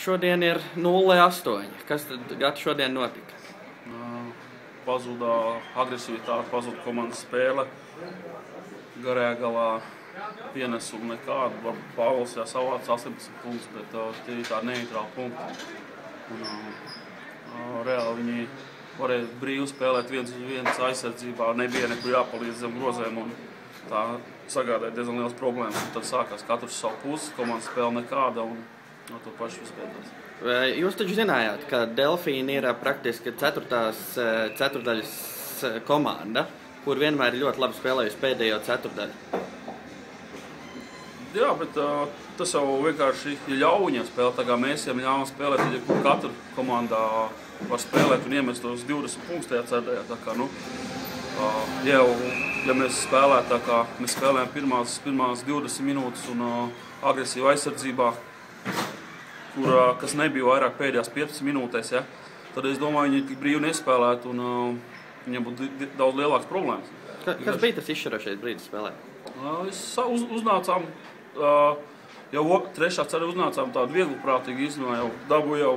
Šodien ir 0-8. Kas tad šodien notika? Pazuda agresivitāte, pazuda komandas spēle. Garajā galā pienesumu nekādu. Varbūt Pāvils savāca 18 punktus, bet tie ir tādi neitrāli punkti. Reāli viņi varēja brīvi spēlēt viens uz viens aizsardzībā, nebija nekur jāpalīdz zem grozēm. Tā sagādāja diezgan liels problēmas. Tad sākās katrs savu pusi, komandas spēle nekāda. No to pašu izskatās. Jūs taču zinājāt, ka Delfīni ir praktiski ceturdaļas komanda, kur vienmēr ir ļoti labi spēlējusi pēdējo ceturdaļu. Jā, bet tas jau vienkārši ļauj viņiem spēlēt. Tā kā mēs viņiem ļāvam spēlēt, tad ja katra komandā var spēlēt un iemest tos 20 punktus tajā ceturdaļā. Tā kā, ja mēs spēlētu tā kā mēs spēlējam pirmās 20 minūtes un agresīvu aizsardzībā, kas nebija vairāk pēdējās 15 minūtēs, ja? Tad es domāju, viņi tik brīvi nespēlētu un viņiem būtu daudz lielākas problēmas. Kas bija tas izšķirošais brīdis spēlē? Uznācām, jau trešā ceļā uznācām tādu viegliprātīgu izmēju, jau dabūju jau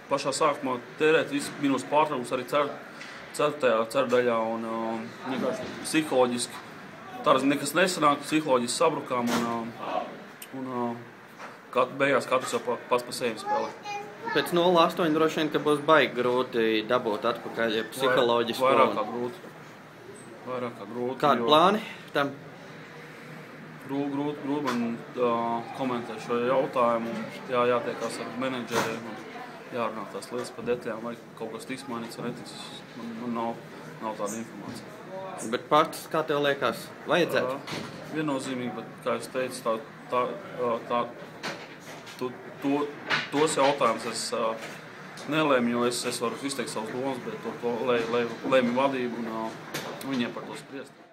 pašā sākumā tērēt visu minūtes pārtraukums arī ceturtajā un vienkārši psiholoģiski. Tā nekas nesanāk, psiholoģiski sabrukām un beigās katrs jau pats pa sevi spēlē. Pēc 0-8 droši vien, ka būs baigi grūti dabūt atpakaļ, ja psiholoģiski. Vairāk kā grūti. Kādi plāni tam? Grūti man komentēt šo jautājumu. Jātiekās ar menedžeriem un jārunā tās lietas par detaļām, vai kaut kas tiks mainīts vai netiks. Man nav tāda informācija. Bet pats, kā tev liekas, vajadzētu? Viennozīmīgi, bet, kā es teicu, tos jautājumus es nelēmu, jo es varu izteikt savus domas, bet to lēmi vadību un viņiem par to spriest.